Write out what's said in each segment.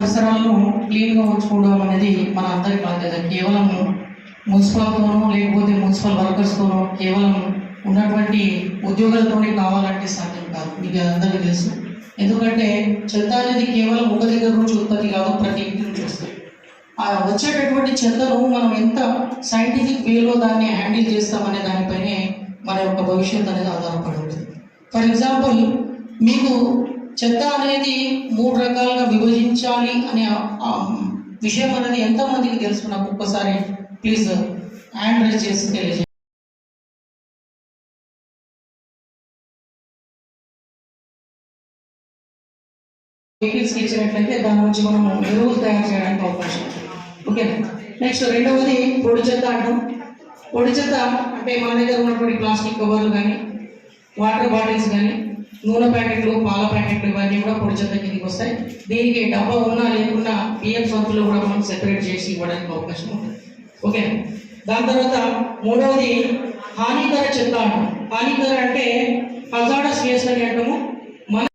పరిసరాలను క్లీన్గా ఉంచుకోవడం అనేది మన అందరి బాధ్యత. కేవలం మున్సిపల్తోనో లేకపోతే మున్సిపల్ వర్కర్స్తోనో కేవలం ఉన్నటువంటి ఉద్యోగులతోనే కావాలంటే సాధ్యం కాదు. మీకు అందరికీ తెలుసు. ఎందుకంటే చెత్త అనేది కేవలం ఒక దగ్గర నుంచి ఉత్పత్తి కాదు, ప్రతి ఇంటి నుంచి వస్తుంది. ఆ వచ్చేటటువంటి చెత్తను మనం ఎంత సైంటిఫిక్ వేలో దాన్ని హ్యాండిల్ చేస్తామనే దానిపైనే మన యొక్క భవిష్యత్తు అనేది ఆధారపడి ఉంటుంది. ఫర్ ఎగ్జాంపుల్, మీకు చెత్త అనేది 3 రకాలుగా విభజించాలి అనే విషయం అనేది ఎంతమందికి తెలుసు? నాకు ఒక్కసారి ప్లీజ్ హ్యాండ్ రైజ్ చేసి తెలియజేయండి. వెహికల్స్కి ఇచ్చినట్లయితే దాని నుంచి మనం ఎరువులు తయారు చేయడానికి అవకాశం ఉంటుంది. ఓకేనా? నెక్స్ట్ రెండవది పొడి చెత్త అంటాం. పొడి చెత్త అంటే మన దగ్గర ఉన్నటువంటి ప్లాస్టిక్ కవర్లు కానీ, వాటర్ బాటిల్స్ కానీ, నూనె ప్యాకెట్లు, పాల ప్యాకెట్లు ఇవన్నీ కూడా పొడి చెత్త కిందకి వస్తాయి. దీనికి డబ్బా ఉన్నా లేకున్నా పిఎం సంతులు కూడా మనం సెపరేట్ చేసి ఇవ్వడానికి అవకాశం ఉంటుంది. ఓకే. దాని తర్వాత మూడవది హానికర చెత్త అంటాం. హానికర అంటే హజార్డస్ వేస్ట్ అని అంటాము. మన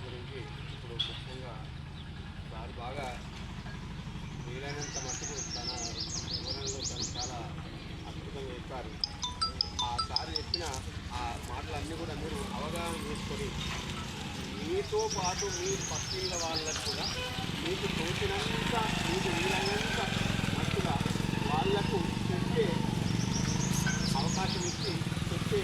గురించి ఇప్పుడు ముఖ్యంగా సార్ బాగా వీలైనంత మట్టుకు తన వివరణలో తను చాలా అద్భుతంగా చెప్పారు. ఆ సార్ చెప్పిన ఆ మాటలన్నీ కూడా మీరు అవగాహన చేసుకొని మీతో పాటు మీ పక్కిళ్ళ వాళ్ళకు కూడా మీకు తోచినంత మీకు వీలైనంత మట్టుగా వాళ్లకు చెప్పే అవకాశం ఇచ్చి చెప్పే